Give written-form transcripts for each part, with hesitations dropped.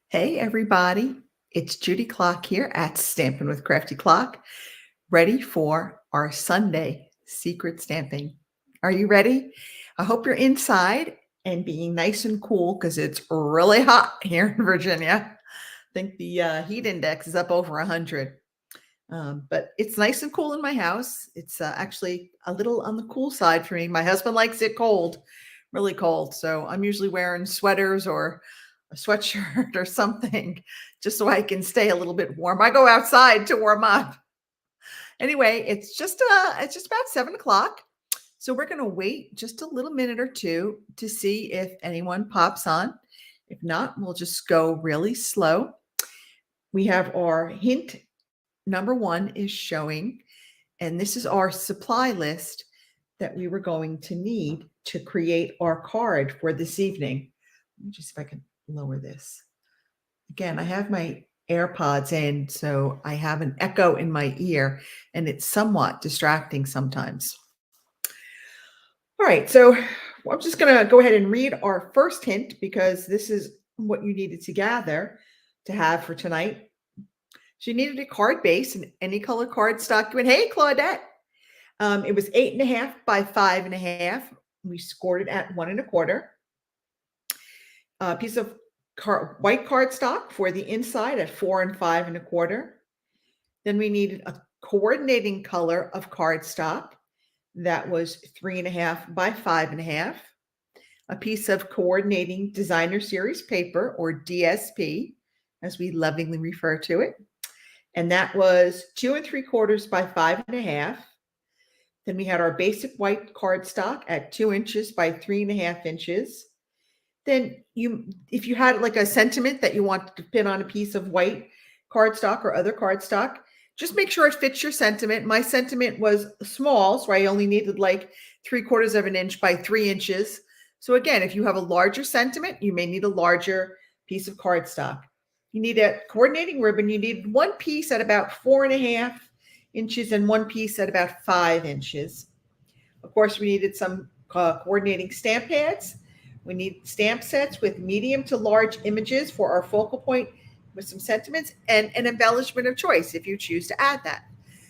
Hey everybody, it's Judy Klock here at Stampin' with Crafty Clock, ready for our Sunday secret stamping. Are you ready? I hope you're inside and being nice and cool because it's really hot here in Virginia. I think the heat index is up over 100. But it's nice and cool in my house. It's actually a little on the cool side for me. My husband likes it cold, really cold. So I'm usually wearing sweaters or a sweatshirt or something just so I can stay a little bit warm. I go outside to warm up. Anyway, it's just about 7 o'clock. So we're going to wait just a little minute or two to see if anyone pops on. If not, we'll just go really slow. We have our hint number one is showing, and this is our supply list that we were going to need to create our card for this evening. Let me just see if I can lower this. Again, I have my AirPods in, so I have an echo in my ear, and it's somewhat distracting sometimes. All right, so I'm just going to go ahead and read our first hint because this is what you needed to gather to have for tonight. She needed a card base and any color cardstock. You went, hey, Claudette. It was 8.5 by 5.5. We scored it at 1.25. A piece of white cardstock for the inside at 4 and 5.25. Then we needed a coordinating color of cardstock that was 3.5 by 5.5. A piece of coordinating designer series paper, or DSP, as we lovingly refer to it. And that was 2.75 by 5.5. Then we had our basic white cardstock at 2 inches by 3.5 inches. Then if you had like a sentiment that you wanted to pin on a piece of white cardstock or other cardstock, just make sure it fits your sentiment. My sentiment was small, so I only needed like 3/4 of an inch by 3 inches. So again, if you have a larger sentiment, you may need a larger piece of cardstock. You need a coordinating ribbon. You need one piece at about 4.5 inches and one piece at about 5 inches. Of course, we needed some coordinating stamp pads. We need stamp sets with medium to large images for our focal point with some sentiments and an embellishment of choice if you choose to add that.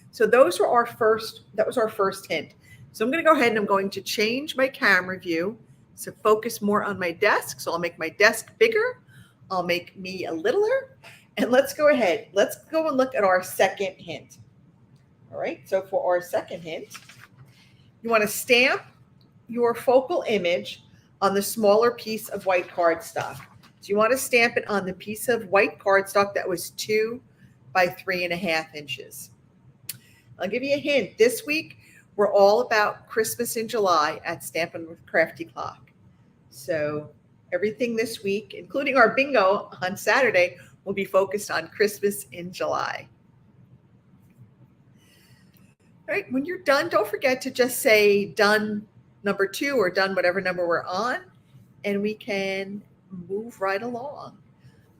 So that was our first hint. So I'm going to go ahead and I'm going to change my camera view to focus more on my desk. So I'll make my desk bigger. I'll make me a littler. And let's go ahead. Let's go and look at our second hint. All right. So for our second hint, you want to stamp your focal image on the smaller piece of white cardstock. So you want to stamp it on the piece of white cardstock that was 2 by 3.5 inches. I'll give you a hint. This week, we're all about Christmas in July at Stampin' with Crafty Clock. So everything this week, including our bingo on Saturday, will be focused on Christmas in July. All right, when you're done, don't forget to just say done number 2 or done whatever number we're on, and we can move right along.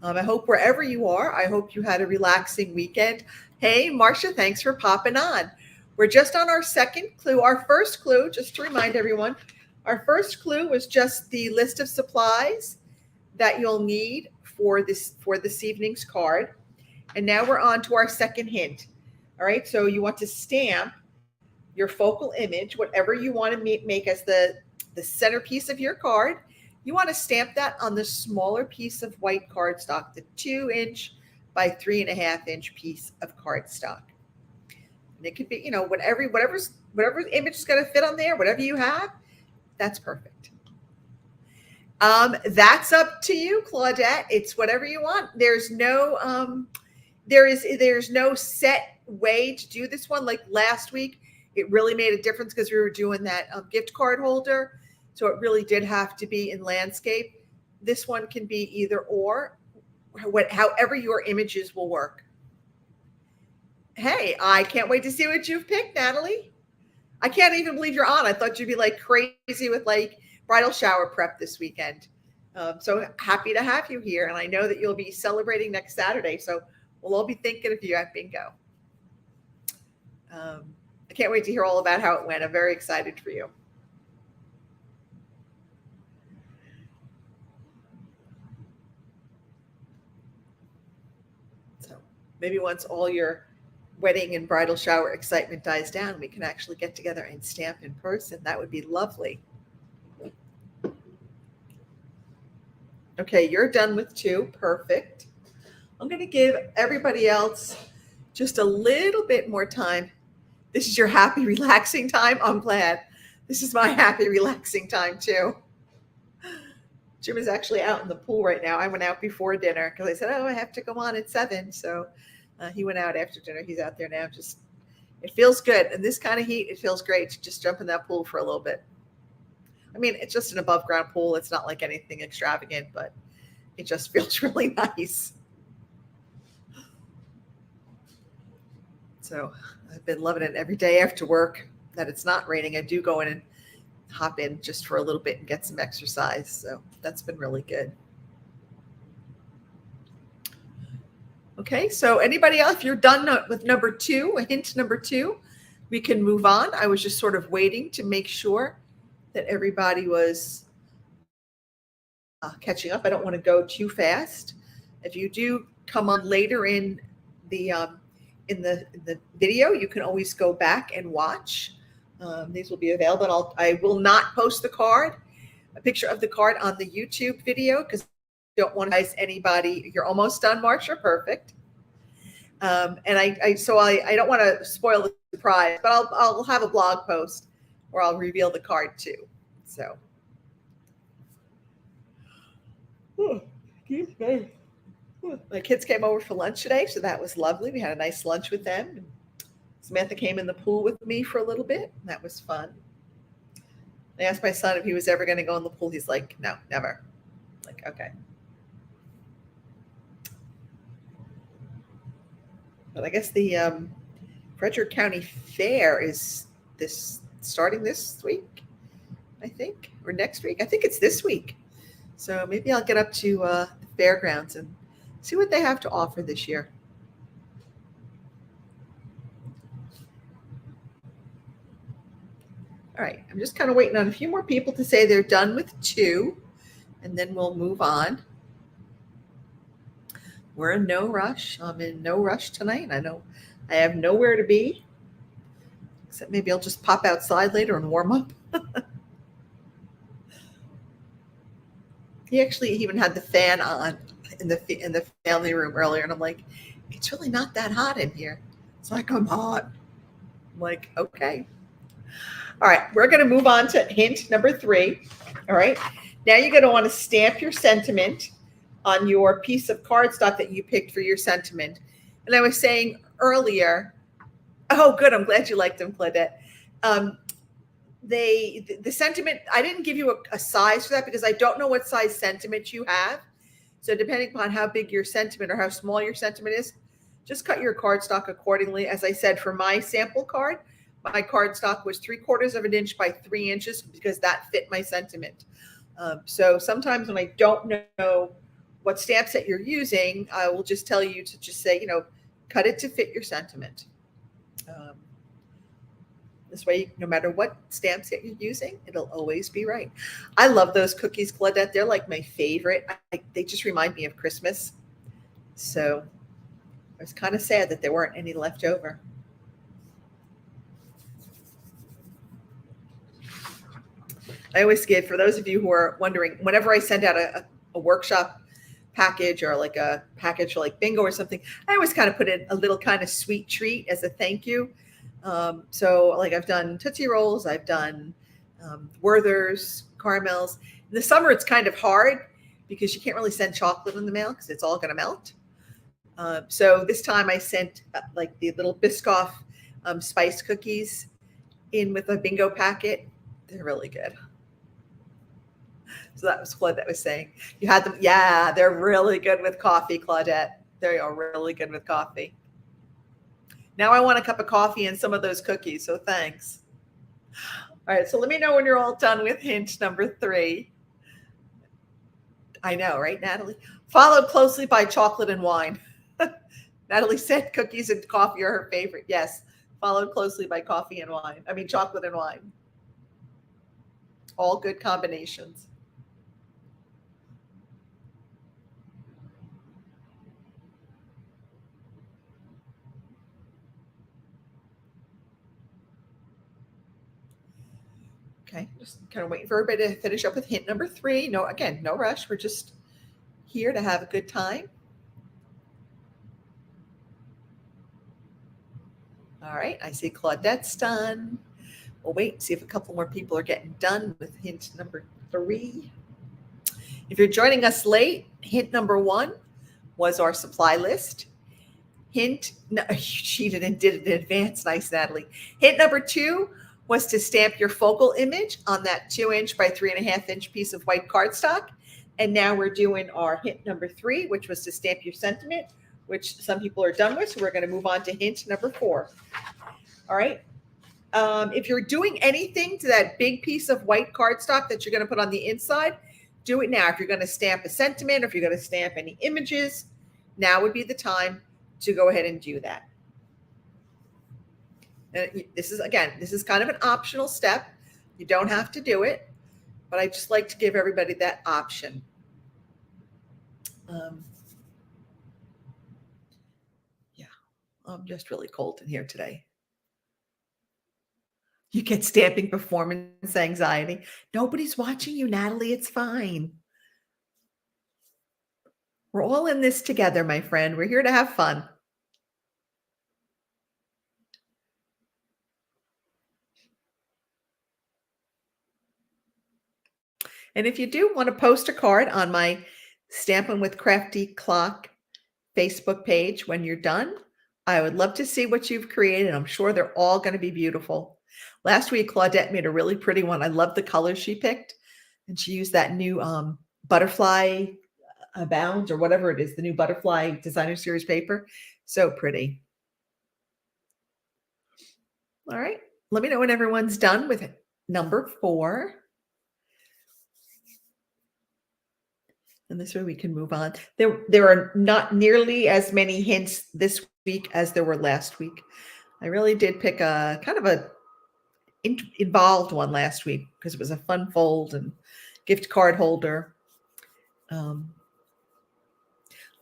I hope wherever you are, I hope you had a relaxing weekend. Hey, Marcia, thanks for popping on. We're just on our second clue. Our first clue, just to remind everyone, our first clue was just the list of supplies that you'll need for this evening's card. And now we're on to our second hint. All right, so you want to stamp your focal image, whatever you want to make as the centerpiece of your card. You want to stamp that on the smaller piece of white cardstock, the 2 inch by 3.5 inch piece of cardstock. And it could be, whatever image is going to fit on there, whatever you have, that's perfect. That's up to you, Claudette. It's whatever you want. There's no there's no set way to do this one. Like last week, it really made a difference because we were doing that gift card holder. So it really did have to be in landscape. This one can be either or, however your images will work. Hey, I can't wait to see what you've picked, Natalie. I can't even believe you're on. I thought you'd be like crazy with like bridal shower prep this weekend. So happy to have you here. And I know that you'll be celebrating next Saturday. So we'll all be thinking of you at bingo. I can't wait to hear all about how it went. I'm very excited for you. Maybe once all your wedding and bridal shower excitement dies down, we can actually get together and stamp in person. That would be lovely. Okay, you're done with 2. Perfect. I'm going to give everybody else just a little bit more time. This is your happy, relaxing time. I'm glad. This is my happy, relaxing time too. Jim is actually out in the pool right now. I went out before dinner because I said, oh, I have to go on at 7. So he went out after dinner. He's out there now. Just, it feels good. In this kind of heat, it feels great to just jump in that pool for a little bit. I mean, it's just an above ground pool. It's not like anything extravagant, but it just feels really nice. So I've been loving it every day after work that it's not raining. I do go in and hop in just for a little bit and get some exercise. So that's been really good. Okay, so anybody else, if you're done with number 2, hint number 2, we can move on. I was just sort of waiting to make sure that everybody was catching up. I don't want to go too fast. If you do come on later in the video, you can always go back and watch. These will be available. I will not post a picture of the card on the YouTube video because I don't want to guys anybody. You're almost done, Marsha. Perfect. And I don't want to spoil the surprise, but I'll have a blog post where I'll reveal the card too. So. My kids came over for lunch today, so that was lovely. We had a nice lunch with them. Samantha came in the pool with me for a little bit. That was fun. I asked my son if he was ever going to go in the pool. He's like, no, never. I'm like, okay. But I guess the Frederick County Fair is starting this week, I think, or next week. I think it's this week. So maybe I'll get up to the fairgrounds and see what they have to offer this year. All right, I'm just kind of waiting on a few more people to say they're done with 2, and then we'll move on. We're in no rush. I'm in no rush tonight. I know I have nowhere to be, except maybe I'll just pop outside later and warm up. He actually even had the fan on in the family room earlier, and I'm like, it's really not that hot in here. It's like, I'm hot. I'm like, okay. All right, we're going to move on to hint number 3. All right, now you're going to want to stamp your sentiment on your piece of cardstock that you picked for your sentiment. And I was saying earlier, oh, good, I'm glad you liked them, Claudette. The sentiment, I didn't give you a size for that because I don't know what size sentiment you have. So depending upon how big your sentiment or how small your sentiment is, just cut your cardstock accordingly. As I said, for my sample card, my cardstock was 3/4 of an inch by 3 inches because that fit my sentiment. So sometimes when I don't know what stamp set you're using, I will just tell you to just say, cut it to fit your sentiment. This way, no matter what stamp set you're using, it'll always be right. I love those cookies, Claudette. They're like my favorite. They just remind me of Christmas. So I was kind of sad that there weren't any left over. I always give, for those of you who are wondering, whenever I send out a workshop package or like a package for like bingo or something, I always kind of put in a little kind of sweet treat as a thank you. So like I've done Tootsie Rolls, I've done Werther's, caramels. In the summer, it's kind of hard because you can't really send chocolate in the mail because it's all going to melt. So this time I sent like the little Biscoff spice cookies in with a bingo packet. They're really good. So that was Claudette was saying. You had them. Yeah, they're really good with coffee, Claudette. They are really good with coffee. Now I want a cup of coffee and some of those cookies, so thanks. All right, so let me know when you're all done with hint number 3. I know, right, Natalie? Followed closely by chocolate and wine. Natalie said cookies and coffee are her favorite. Yes, followed closely by coffee and wine. I mean, chocolate and wine. All good combinations. Okay, just kind of waiting for everybody to finish up with hint number 3. No, again, no rush. We're just here to have a good time. All right, I see Claudette's done. We'll wait and see if a couple more people are getting done with hint number 3. If you're joining us late, hint number 1 was our supply list. Hint, no, you cheated and did it in advance. Nice, Natalie. Hint number 2 was to stamp your focal image on that 2-inch by 3.5-inch piece of white cardstock. And now we're doing our hint number 3, which was to stamp your sentiment, which some people are done with. So we're going to move on to hint number 4. All right. If you're doing anything to that big piece of white cardstock that you're going to put on the inside, do it now. If you're going to stamp a sentiment, or if you're going to stamp any images, now would be the time to go ahead and do that. And this is kind of an optional step. You don't have to do it, but I just like to give everybody that option. Yeah, I'm just really cold in here today. You get stamping performance anxiety. Nobody's watching you, Natalie. It's fine. We're all in this together, my friend. We're here to have fun. And if you do want to post a card on my Stampin' with Crafty Klock Facebook page when you're done, I would love to see what you've created. I'm sure they're all going to be beautiful. Last week, Claudette made a really pretty one. I love the colors she picked. And she used that new butterfly bound, or whatever it is, the new butterfly designer series paper. So pretty. All right. Let me know when everyone's done with number 4. And this way we can move on. There are not nearly as many hints this week as there were last week. I really did pick a kind of a involved one last week because it was a fun fold and gift card holder. I'm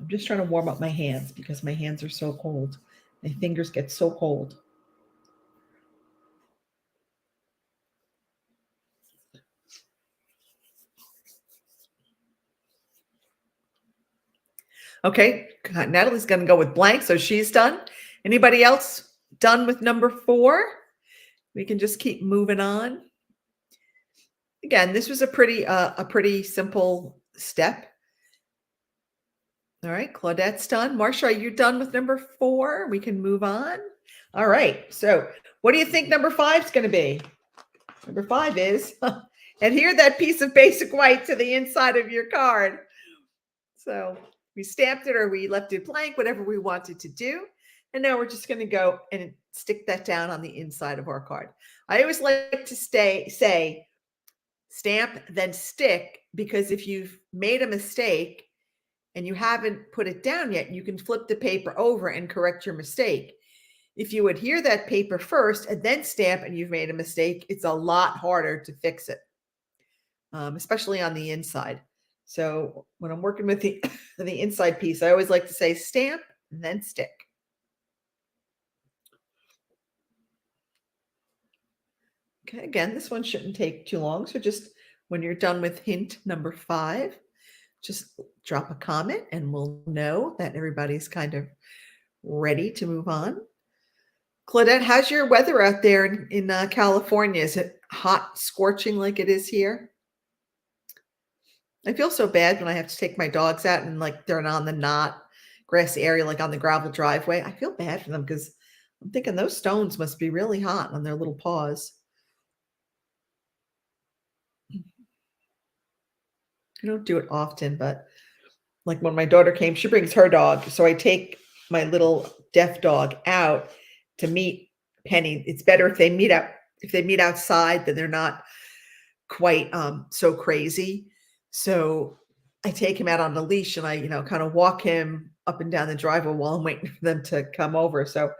just trying to warm up my hands because my hands are so cold. My fingers get so cold. Okay, Natalie's going to go with blank, so she's done. Anybody else done with number 4? We can just keep moving on. Again, this was a pretty simple step. All right, Claudette's done. Marcia, are you done with number 4? We can move on. All right, so what do you think number 5 is going to be? Number 5 is adhere that piece of basic white to the inside of your card. So we stamped it or we left it blank, whatever we wanted to do. And now we're just going to go and stick that down on the inside of our card. I always like to say stamp, then stick, because if you've made a mistake and you haven't put it down yet, you can flip the paper over and correct your mistake. If you adhere that paper first and then stamp and you've made a mistake, it's a lot harder to fix it, especially on the inside. So when I'm working with the inside piece, I always like to say stamp and then stick. Okay, again, this one shouldn't take too long. So just when you're done with hint number 5, just drop a comment and we'll know that everybody's kind of ready to move on. Claudette, how's your weather out there in California? Is it hot, scorching like it is here? I feel so bad when I have to take my dogs out and like they're on the not grassy area, like on the gravel driveway. I feel bad for them because I'm thinking those stones must be really hot on their little paws. I don't do it often, but like when my daughter came, she brings her dog. So I take my little deaf dog out to meet Penny. It's better if they meet outside, then they're not quite so crazy. So I take him out on the leash and I, kind of walk him up and down the driveway while I'm waiting for them to come over. So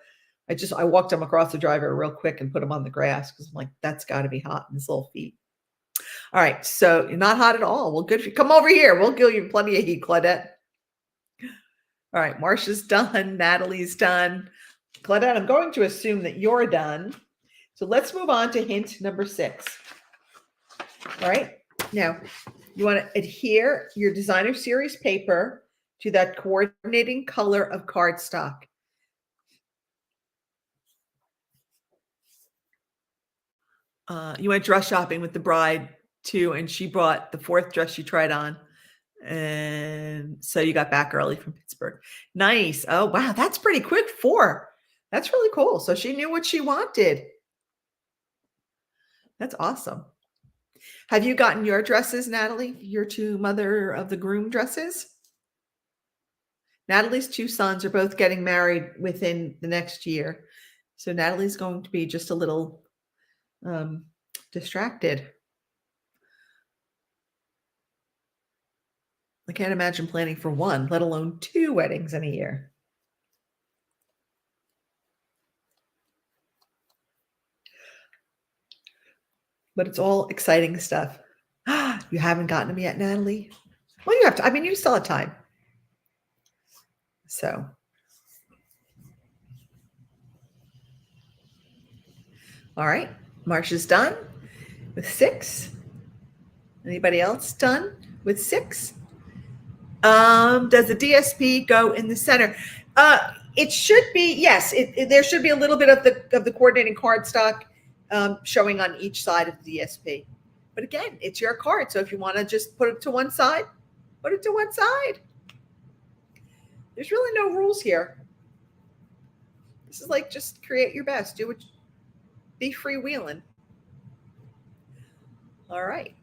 I walked him across the driveway real quick and put him on the grass because I'm like, that's got to be hot in his little feet. All right, so you're not hot at all. Well, good for you. Come over here. We'll give you plenty of heat, Claudette. All right, Marcia's done. Natalie's done. Claudette, I'm going to assume that you're done. So let's move on to hint number 6. All right. Now, you want to adhere your designer series paper to that coordinating color of cardstock. You went dress shopping with the bride too, and she brought the fourth dress she tried on. And so you got back early from Pittsburgh. Nice. Oh, wow. That's pretty quick. 4. That's really cool. So she knew what she wanted. That's awesome. Have you gotten your dresses, Natalie? Your 2 mother of the groom dresses? Natalie's 2 sons are both getting married within the next year. So Natalie's going to be just a little distracted. I can't imagine planning for 1, let alone 2 weddings in a year. But it's all exciting stuff. You haven't gotten them yet, Natalie? Well, you have to. I mean, you still have time. So. All right. Marsha's done with 6. Anybody else done with 6? Does the DSP go in the center? It should be, yes. There should be a little bit of the coordinating cardstock showing on each side of the DSP. But again, it's your card. So if you want to just put it to one side, put it to one side. There's really no rules here. This is like just create your best. Do it. Be freewheeling. All right.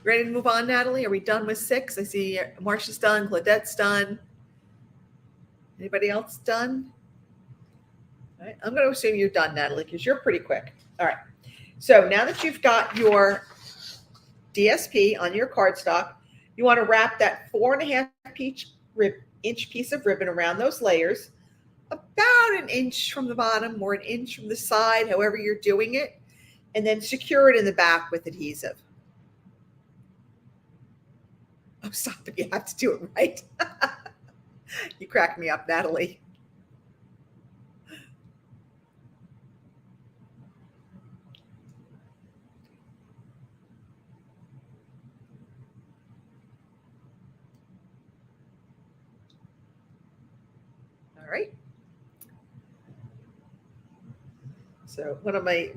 Ready to move on, Natalie? Are we done with 6? I see Marsha's done. Claudette's done. Anybody else done? All right. I'm going to assume you're done, Natalie, because you're pretty quick. All right. So now that you've got your DSP on your cardstock, you want to wrap that 4.5-inch piece of ribbon around those layers, about an inch from the bottom or an inch from the side, however you're doing it, and then secure it in the back with adhesive. Oh, stop it. You have to do it right. You crack me up, Natalie. All right. So one of my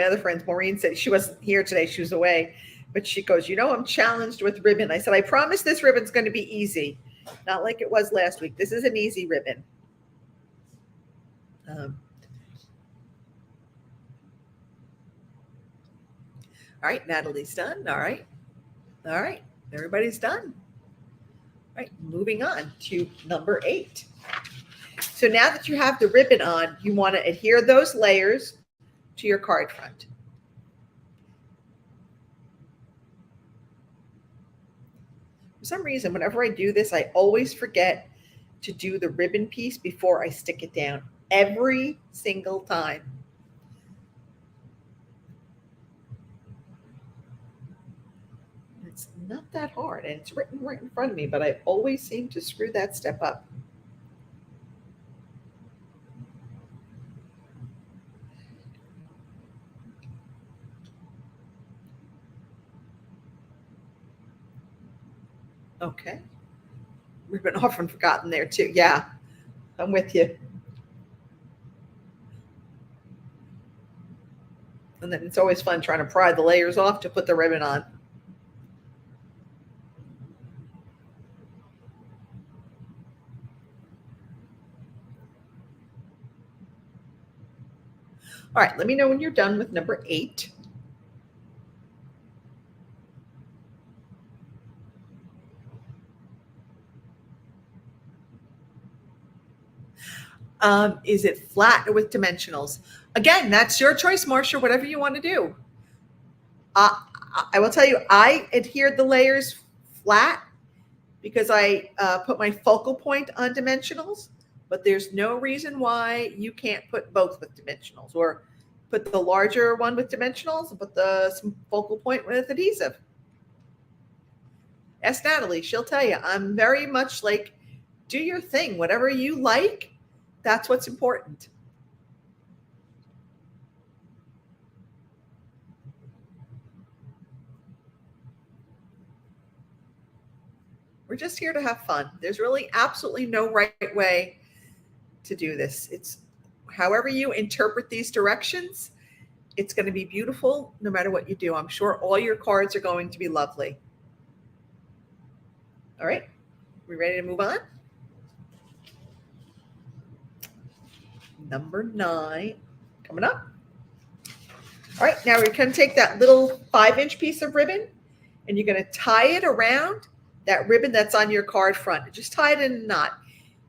other friends, Maureen, said she wasn't here today. She was away, but she goes, I'm challenged with ribbon. I said, I promise this ribbon's going to be easy. Not like it was last week. This is an easy ribbon. All right. Natalie's done. All right. All right. Everybody's done. All right. Moving on to number 8. So now that you have the ribbon on, you want to adhere those layers to your card front. For some reason, whenever I do this, I always forget to do the ribbon piece before I stick it down. Every single time. It's not that hard, and it's written right in front of me, but I always seem to screw that step up. Okay. Ribbon off and forgotten there too. Yeah, I'm with you. And then it's always fun trying to pry the layers off to put the ribbon on. All right, let me know when you're done with number 8. Is it flat or with dimensionals? Again, that's your choice, Marcia, whatever you want to do. I will tell you, I adhered the layers flat because I put my focal point on dimensionals, but there's no reason why you can't put both with dimensionals, or put the larger one with dimensionals and put the focal point with adhesive. Ask Natalie, she'll tell you. I'm very much like, do your thing, whatever you like. That's what's important. We're just here to have fun. There's really absolutely no right way to do this. It's however you interpret these directions, it's going to be beautiful no matter what you do. I'm sure all your cards are going to be lovely. All right, we ready to move on? Number 9 coming up. All right, now we're going to take that little 5-inch piece of ribbon and you're going to tie it around that ribbon that's on your card front. Just tie it in a knot.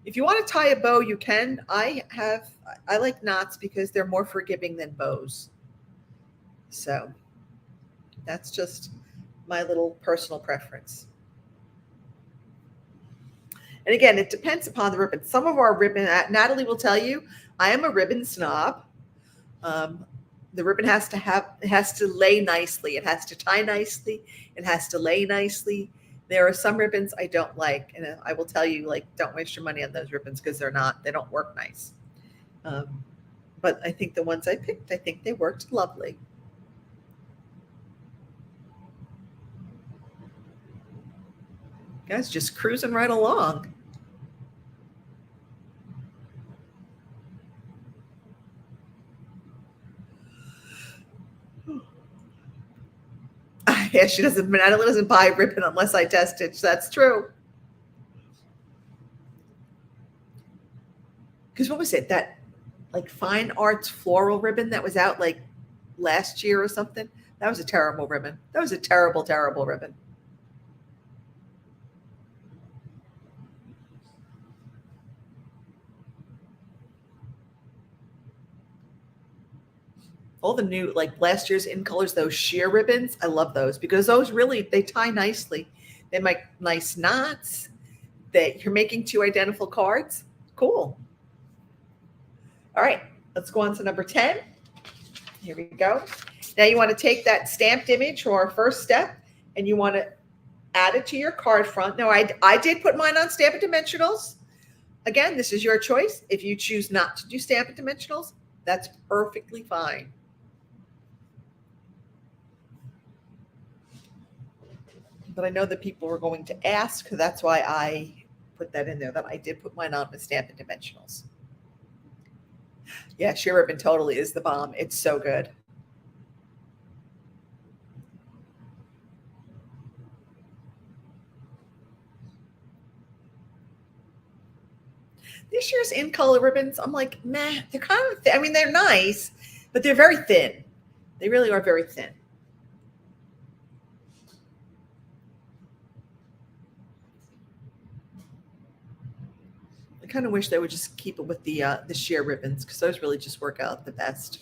If you want to tie a bow, you can. I like knots because they're more forgiving than bows. So that's just my little personal preference. And again, it depends upon the ribbon. Some of our ribbon, Natalie will tell you, I am a ribbon snob. The ribbon has to lay nicely. It has to tie nicely. It has to lay nicely. There are some ribbons I don't like, and I will tell you, like, don't waste your money on those ribbons because they don't work nice. But I think the ones I picked, I think they worked lovely. Guys, just cruising right along. Yeah, Natalie doesn't buy ribbon unless I test it. That's true. Because what was it? That like fine arts floral ribbon that was out like last year or something? That was a terrible ribbon. That was a terrible, terrible ribbon. All the new, like last year's in colors, those sheer ribbons, I love those because those really, they tie nicely. They make nice knots. That you're making 2 identical cards. Cool. All right, let's go on to number 10. Here we go. Now you want to take that stamped image for our first step and you want to add it to your card front. Now I did put mine on Stampin' Dimensionals. Again, this is your choice. If you choose not to do Stampin' Dimensionals, that's perfectly fine. But I know that people were going to ask, so that's why I put that in there, that I did put mine on with Stampin' Dimensionals. Yeah, sheer ribbon totally is the bomb. It's so good. This year's in color ribbons, I'm like, meh, they're kind of, I mean, they're nice, but they're very thin. They really are very thin. I kind of wish they would just keep it with the sheer ribbons because those really just work out the best.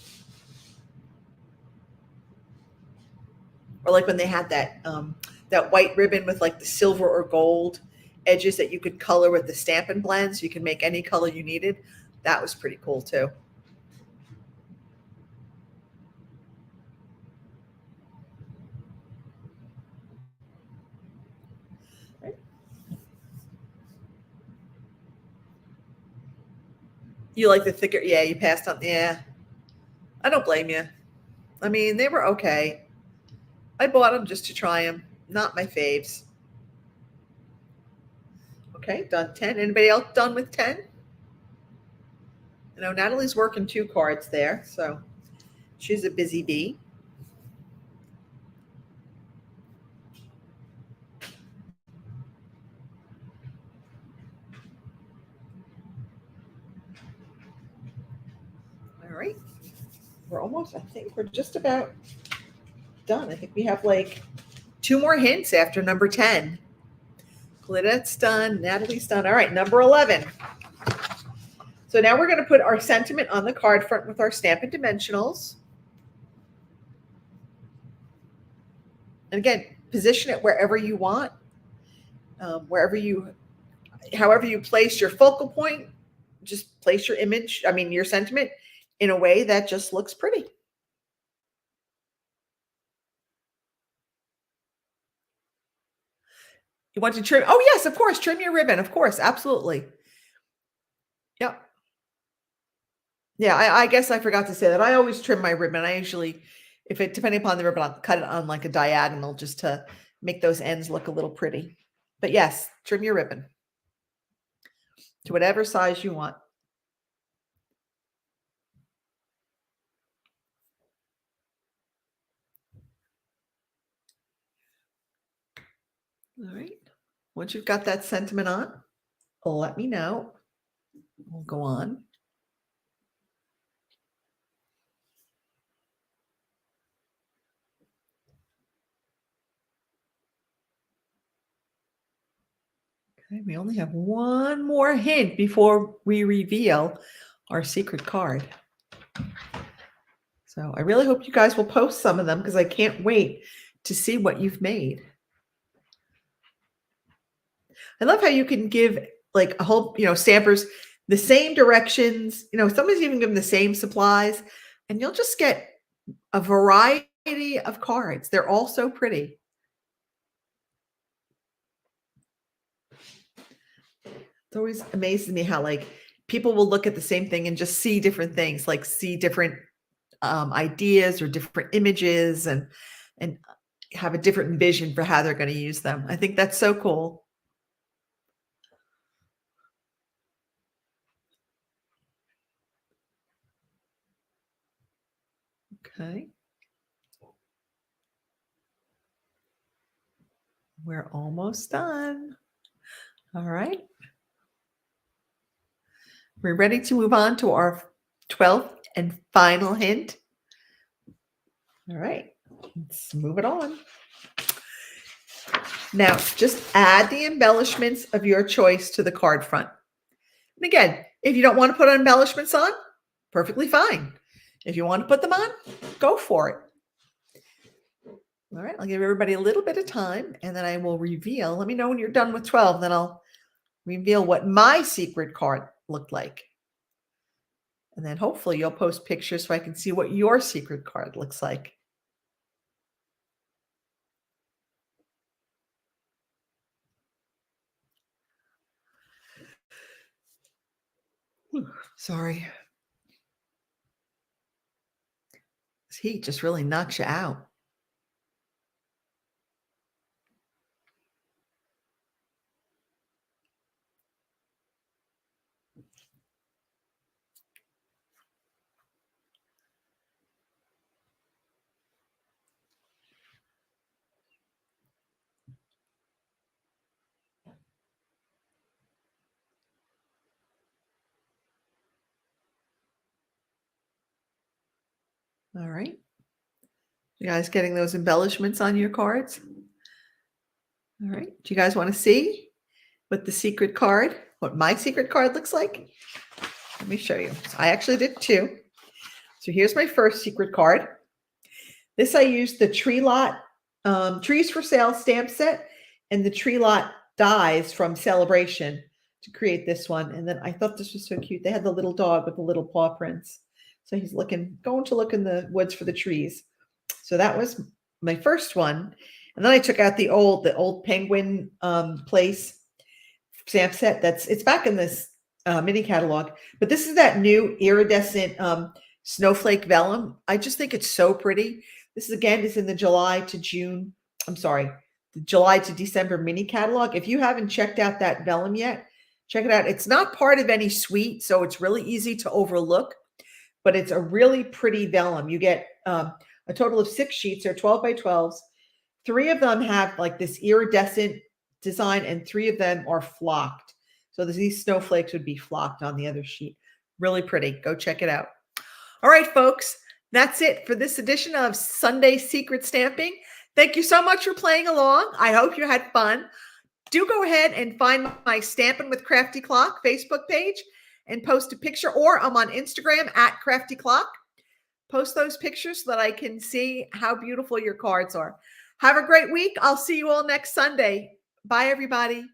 Or like when they had that that white ribbon with like the silver or gold edges that you could color with the Stampin' blends. You can make any color you needed. That was pretty cool too. You like the thicker? Yeah, you passed on. Yeah, I don't blame you. I mean, they were okay. I bought them just to try them. Not my faves. Okay, done 10. Anybody else done with 10? You know, Natalie's working 2 cards there, so she's a busy bee. All right. We're almost, I think we're just about done. I think we have like 2 more hints after number 10. Claudette's done. Natalie's done. All right, number 11. So now we're going to put our sentiment on the card front with our Stampin' Dimensionals. And again, position it wherever you want, however you place your focal point, just place your image, your sentiment in a way that just looks pretty. You want to trim? Oh, yes, of course. Trim your ribbon. Of course. Absolutely. Yep. Yeah, I guess I forgot to say that. I always trim my ribbon. I usually, depending upon the ribbon, I'll cut it on like a diagonal just to make those ends look a little pretty. But yes, trim your ribbon to whatever size you want. All right. Once you've got that sentiment on, let me know. We'll go on. Okay, we only have one more hint before we reveal our secret card. So I really hope you guys will post some of them because I can't wait to see what you've made. I love how you can give like a whole, stampers the same directions. Somebody's even give them the same supplies, and you'll just get a variety of cards. They're all so pretty. It's always amazes me how like people will look at the same thing and just see different things, like see different ideas or different images, and have a different vision for how they're going to use them. I think that's so cool. Okay. We're almost done. All right. We're ready to move on to our 12th and final hint. All right, let's move it on. Now, just add the embellishments of your choice to the card front. And again, if you don't want to put embellishments on, perfectly fine. If you want to put them on, go for it. All right, I'll give everybody a little bit of time, and then I will reveal. Let me know when you're done with 12, then I'll reveal what my secret card looked like. And then hopefully you'll post pictures so I can see what your secret card looks like. Sorry. This heat just really knocks you out. All right. You guys getting those embellishments on your cards? All right. Do you guys want to see what the secret card, what my secret card looks like? Let me show you. So I actually did two. So here's my first secret card. This I used the Tree Lot Trees for Sale stamp set and the Tree Lot dies from Celebration to create this one. And then I thought this was so cute. They had the little dog with the little paw prints. So he's going to look in the woods for the trees. So that was my first one. And then I took out the old penguin place stamp set. It's back in this mini catalog, but this is that new iridescent Snowflake Vellum. I just think it's so pretty. This is in the July to December mini catalog. If you haven't checked out that vellum yet, check it out. It's not part of any suite, so it's really easy to overlook, but it's a really pretty vellum. You get a total of 6 sheets. They're 12 by 12s. 3 of them have like this iridescent design, and 3 of them are flocked. So these snowflakes would be flocked on the other sheet. Really pretty. Go check it out. All right, folks. That's it for this edition of Sunday Secret Stamping. Thank you so much for playing along. I hope you had fun. Do go ahead and find my Stampin' with Crafty Klock Facebook page and post a picture, or I'm on Instagram at Crafty Klock. Post those pictures so that I can see how beautiful your cards are. Have a great week. I'll see you all next Sunday. Bye, everybody.